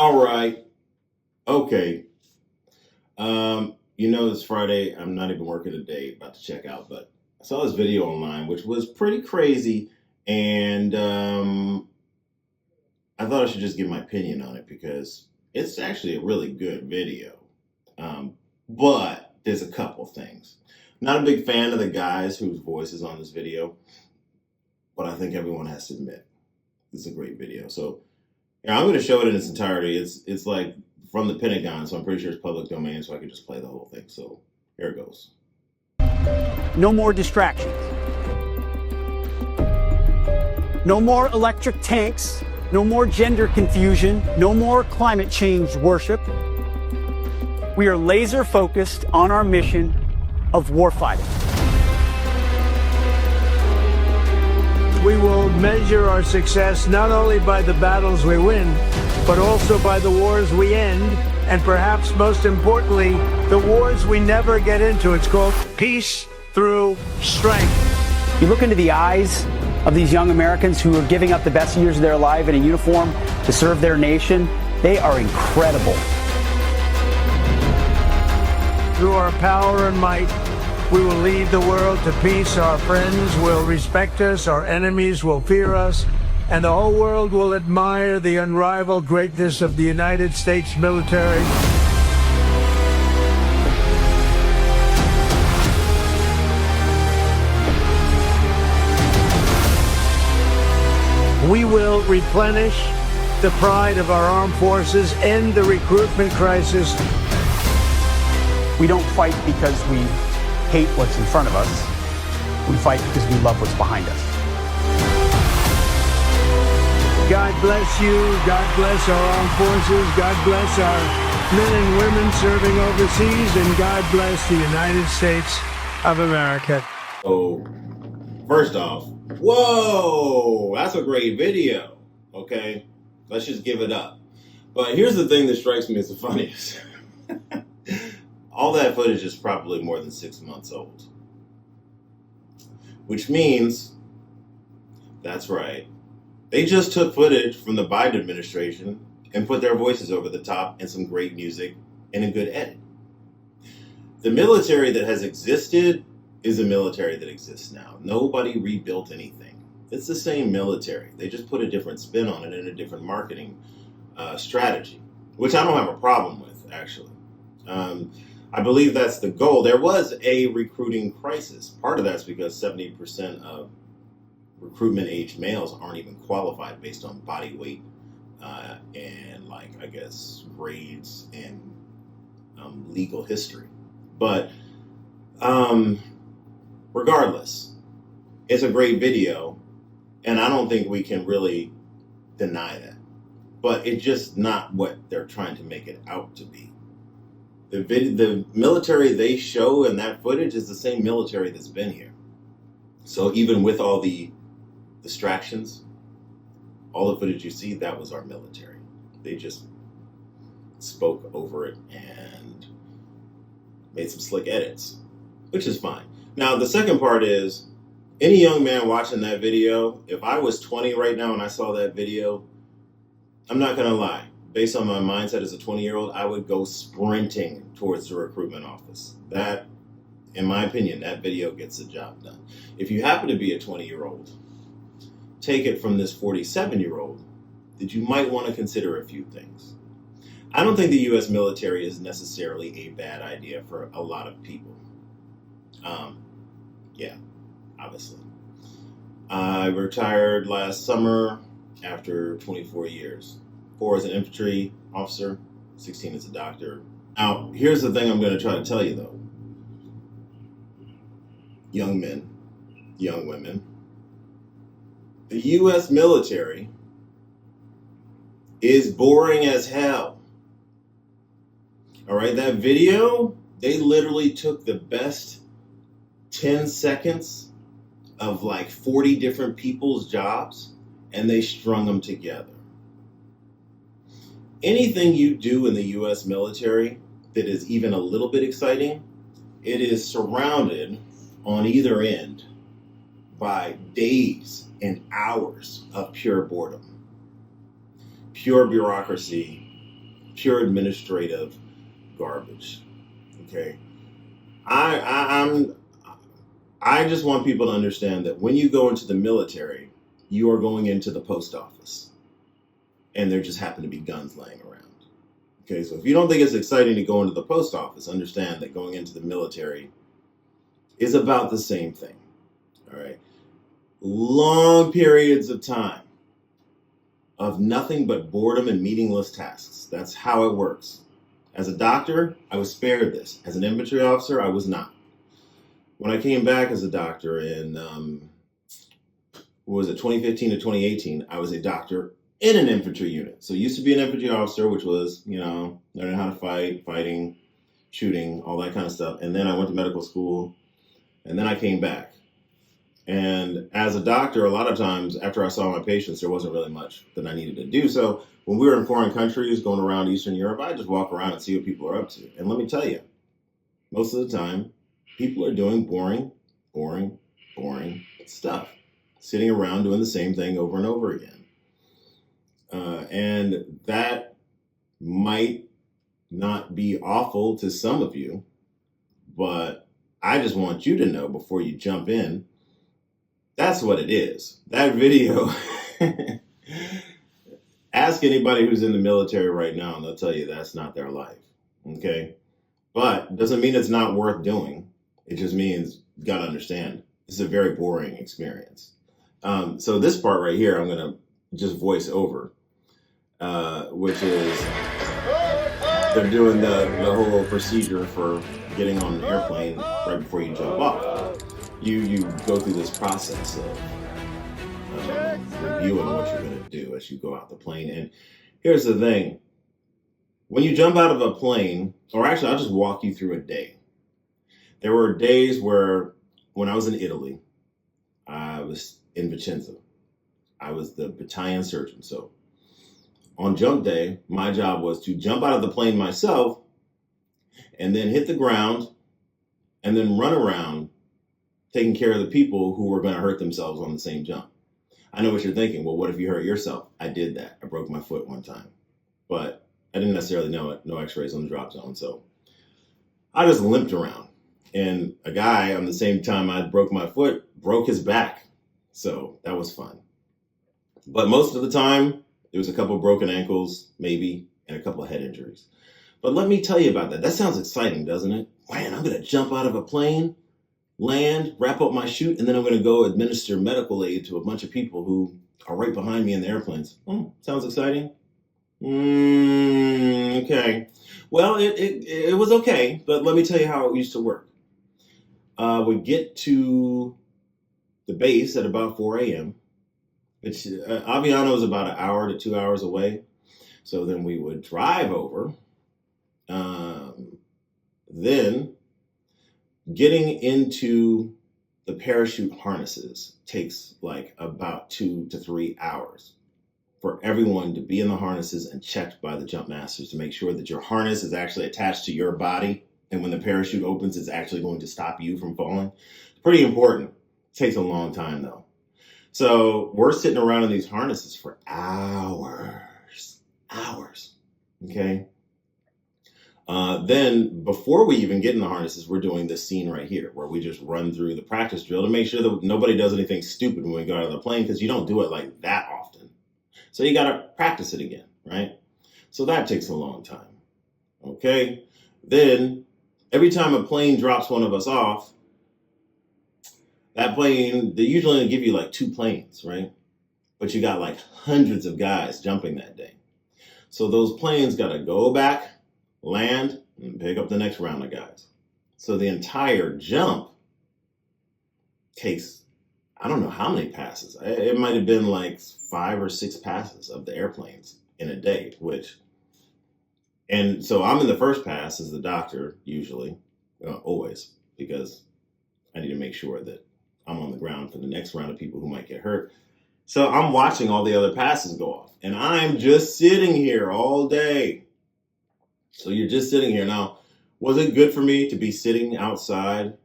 All right. Okay. It's Friday. I'm not even working today, about to check out, but I saw this video online, which was pretty crazy. And I thought I should just give my opinion on it because it's actually a really good video. But there's a couple things. Not a big fan of the guys whose voice is on this video, but I think everyone has to admit this is a great video. So I'm going to show it in its entirety. It's like from the Pentagon, so I'm pretty sure it's public domain, so I can just play the whole thing. So here it goes. No more distractions. No more electric tanks. No more gender confusion. No more climate change worship. We are laser focused on our mission of warfighting. We will measure our success not only by the battles we win, but also by the wars we end, and perhaps most importantly, the wars we never get into. It's called peace through strength. You look into the eyes of these young Americans who are giving up the best years of their life in a uniform to serve their nation. They are incredible. Through our power and might, we will lead the world to peace. Our friends will respect us, our enemies will fear us, and the whole world will admire the unrivaled greatness of the United States military. We will replenish the pride of our armed forces, end the recruitment crisis. We don't fight because we hate what's in front of us. We fight because we love what's behind us. God bless you. God bless our armed forces. God bless our men and women serving overseas. And God bless the United States of America. So, first off, whoa, that's a great video. Okay, let's just give it up. But here's the thing that strikes me as the funniest. All that footage is probably more than 6 months old. Which means, that's right, they just took footage from the Biden administration and put their voices over the top and some great music and a good edit. The military that has existed is the military that exists now. Nobody rebuilt anything. It's the same military. They just put a different spin on it and a different marketing strategy, which I don't have a problem with, actually. I believe that's the goal. There was a recruiting crisis. Part of that's because 70% of recruitment age males aren't even qualified based on body weight and, grades and legal history. But regardless, it's a great video, and I don't think we can really deny that. But it's just not what they're trying to make it out to be. The military they show in that footage is the same military that's been here. So even with all the distractions, all the footage you see, that was our military. They just spoke over it and made some slick edits, which is fine. Now, the second part is, any young man watching that video, if I was 20 right now and I saw that video, I'm not going to lie. Based on my mindset as a 20-year-old, I would go sprinting towards the recruitment office. That, in my opinion, that video gets the job done. If you happen to be a 20-year-old, take it from this 47-year-old that you might want to consider a few things. I don't think the U.S. military is necessarily a bad idea for a lot of people. Obviously. I retired last summer after 24 years. 4 as an infantry officer, 16 as a doctor. Now, here's the thing I'm going to try to tell you, though. Young men, young women, the U.S. military is boring as hell. All right, that video, they literally took the best 10 seconds of 40 different people's jobs and they strung them together. Anything you do in the U.S. military that is even a little bit exciting, it is surrounded on either end by days and hours of pure boredom, pure bureaucracy, pure administrative garbage. Okay, I just want people to understand that when you go into the military, you are going into the post office, and there just happen to be guns laying around. Okay, so if you don't think it's exciting to go into the post office, understand that going into the military is about the same thing. All right, long periods of time of nothing but boredom and meaningless tasks. That's how it works. As a doctor, I was spared this. As an infantry officer, I was not. When I came back as a doctor in, 2015 to 2018, I was a doctor in an infantry unit. So used to be an infantry officer, which was, learning how to fight, fighting, shooting, all that kind of stuff. And then I went to medical school, and then I came back. And as a doctor, a lot of times after I saw my patients, there wasn't really much that I needed to do. So when we were in foreign countries, going around Eastern Europe, I just walk around and see what people are up to. And let me tell you, most of the time, people are doing boring stuff, sitting around doing the same thing over and over again. And that might not be awful to some of you, but I just want you to know before you jump in, that's what it is. That video, ask anybody who's in the military right now and they'll tell you that's not their life, okay? But doesn't mean it's not worth doing. It just means you got to understand it's a very boring experience. So this part right here, I'm going to just voice over, which is they're doing the whole procedure for getting on an airplane right before you jump off. You go through this process of reviewing what you're going to do as you go out the plane. And here's the thing. When you jump out of a plane, or actually I'll just walk you through a day. There were days where when I was in Italy, I was in Vicenza. I was the battalion surgeon. So on jump day, my job was to jump out of the plane myself and then hit the ground and then run around taking care of the people who were going to hurt themselves on the same jump. I know what you're thinking. Well, what if you hurt yourself? I did that. I broke my foot one time, but I didn't necessarily know it. No x-rays on the drop zone. So I just limped around, and a guy on the same time I broke my foot broke his back. So that was fun. But most of the time there was a couple of broken ankles, maybe, and a couple of head injuries. But let me tell you about that. That sounds exciting, doesn't it? Man, I'm going to jump out of a plane, land, wrap up my chute, and then I'm going to go administer medical aid to a bunch of people who are right behind me in the airplanes. Sounds exciting. Okay. Well, it was okay, but let me tell you how it used to work. We get to the base at about 4 a.m. Aviano is about an hour to 2 hours away. So then we would drive over. Then getting into the parachute harnesses takes like about 2 to 3 hours for everyone to be in the harnesses and checked by the jump masters to make sure that your harness is actually attached to your body. And when the parachute opens, it's actually going to stop you from falling. It's pretty important. It takes a long time though. So we're sitting around in these harnesses for hours. Okay. Then before we even get in the harnesses, we're doing this scene right here where we just run through the practice drill to make sure that nobody does anything stupid when we go out of the plane, because you don't do it like that often. So you got to practice it again, right? So that takes a long time. Okay. Then every time a plane drops one of us off, that plane, they usually only give you like 2 planes, right? But you got like hundreds of guys jumping that day. So those planes got to go back, land, and pick up the next round of guys. So the entire jump takes, I don't know how many passes. It might have been like 5 or 6 passes of the airplanes in a day, and so I'm in the first pass as the doctor, usually, always, because I need to make sure that I'm on the ground for the next round of people who might get hurt. So I'm watching all the other passes go off, and I'm just sitting here all day. So you're just sitting here. Now, was it good for me to be sitting outside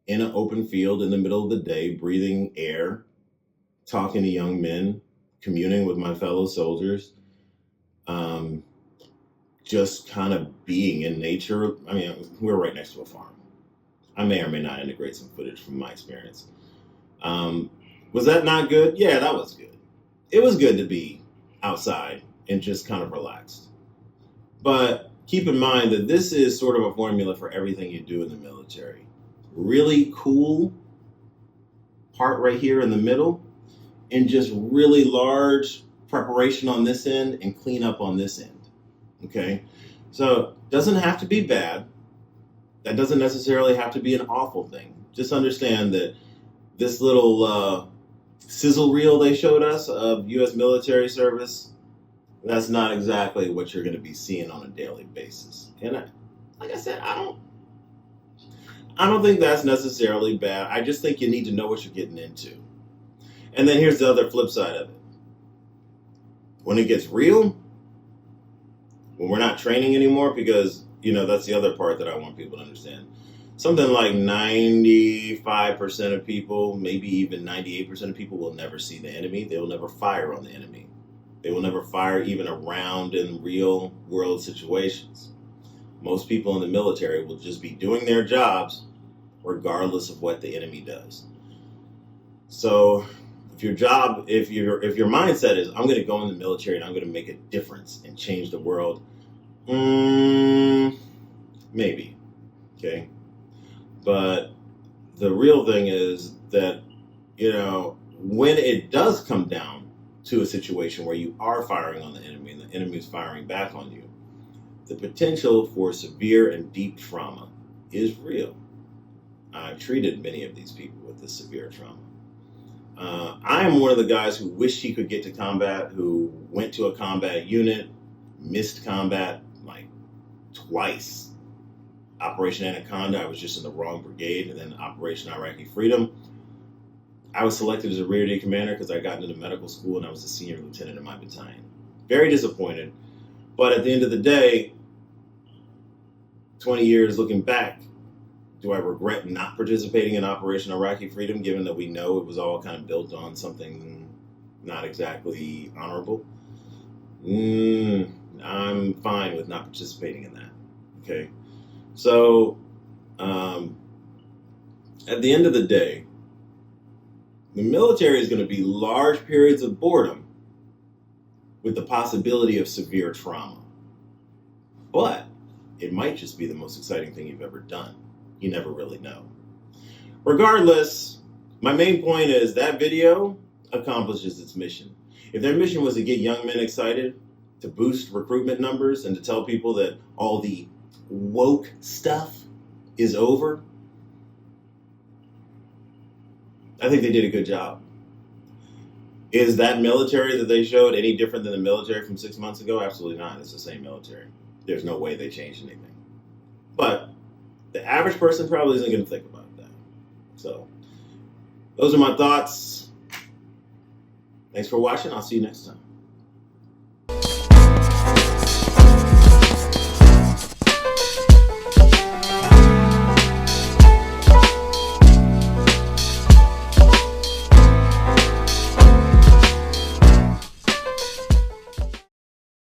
in an open field in the middle of the day, breathing air, talking to young men, communing with my fellow soldiers, just kind of being in nature. I mean, we're right next to a farm. I may or may not integrate some footage from my experience. Was that not good? Yeah, that was good. It was good to be outside and just kind of relaxed. But keep in mind that this is sort of a formula for everything you do in the military. Really cool part right here in the middle, and just really large preparation on this end and clean up on this end. Okay, so doesn't have to be bad. That doesn't necessarily have to be an awful thing. Just understand that this little sizzle reel they showed us of U.S. military service, that's not exactly what you're going to be seeing on a daily basis. And like I said, I don't think that's necessarily bad. I just think you need to know what you're getting into. And then here's the other flip side of it. When it gets real, when we're not training anymore, because, that's the other part that I want people to understand. Something like 95% of people, maybe even 98% of people will never see the enemy. They will never fire on the enemy. They will never fire even around in real world situations. Most people in the military will just be doing their jobs regardless of what the enemy does. So if your mindset is, I'm going to go in the military and I'm going to make a difference and change the world, maybe, okay? But the real thing is that, when it does come down to a situation where you are firing on the enemy and the enemy is firing back on you, the potential for severe and deep trauma is real. I've treated many of these people with this severe trauma. I am one of the guys who wished he could get to combat, who went to a combat unit, missed combat like twice. Operation Anaconda, I was just in the wrong brigade, and then Operation Iraqi Freedom, I was selected as a rear day commander because I got into medical school and I was a senior lieutenant in my battalion. Very disappointed, but at the end of the day, 20 years looking back, do I regret not participating in Operation Iraqi Freedom, given that we know it was all kind of built on something not exactly honorable? I'm fine with not participating in that, okay? So, at the end of the day, the military is going to be large periods of boredom with the possibility of severe trauma. But it might just be the most exciting thing you've ever done. You never really know. Regardless, my main point is that video accomplishes its mission. If their mission was to get young men excited, to boost recruitment numbers, and to tell people that all the woke stuff is over, I think they did a good job. Is that military that they showed any different than the military from 6 months ago? Absolutely not. It's the same military. There's no way they changed anything. But the average person probably isn't going to think about that. So those are my thoughts. Thanks for watching. I'll see you next time.